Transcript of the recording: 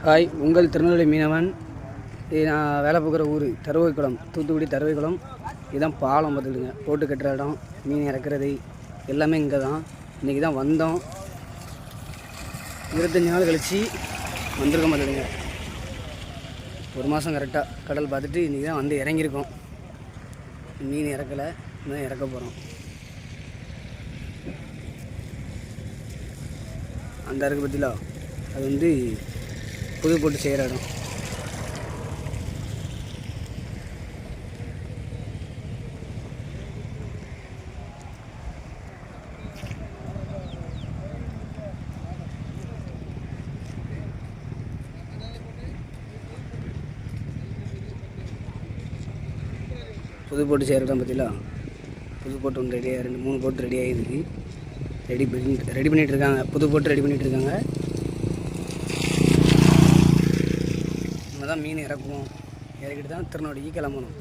Hi, உங்கள் திருநெல்வேலி மீனவன். இது நான் வேலை பார்க்குற ஊர் தருவைக்குளம், தூத்துக்குடி தருவைக்குளம். இதுதான் பாலம் பார்த்துக்கிடுங்க. போட்டு கட்டுற இடம், மீன் இறக்குறது எல்லாமே இங்கே தான். இன்றைக்கி தான் வந்தோம். 25 நாள் கழித்து வந்திருக்கோம் பார்த்துடுங்க. ஒரு மாதம் கரெக்டாக கடல் பார்த்துட்டு இன்றைக்கி தான் வந்து இறங்கியிருக்கோம். மீன் இறக்கலை, இன்னும் இறக்க போகிறோம். அந்த இருக்கு பற்றிலா, அது வந்து புது போட்டு செய்கிற இடம். புது போட்டு செய்கிற இடம் பற்றிலா, புது போட்டு ஒன்று ரெடியாக 2-3 போட்டு ரெடி ஆகிருக்கு. ரெடி பண்ணிகிட்டு இருக்காங்க. புது போட்டு ரெடி பண்ணிகிட்டு இருக்காங்க. நம்ம தான் மீன் இறக்குவோம். இறக்கிட்டு தான் திருநெல்வேலிக்கு கிளம்பணும்.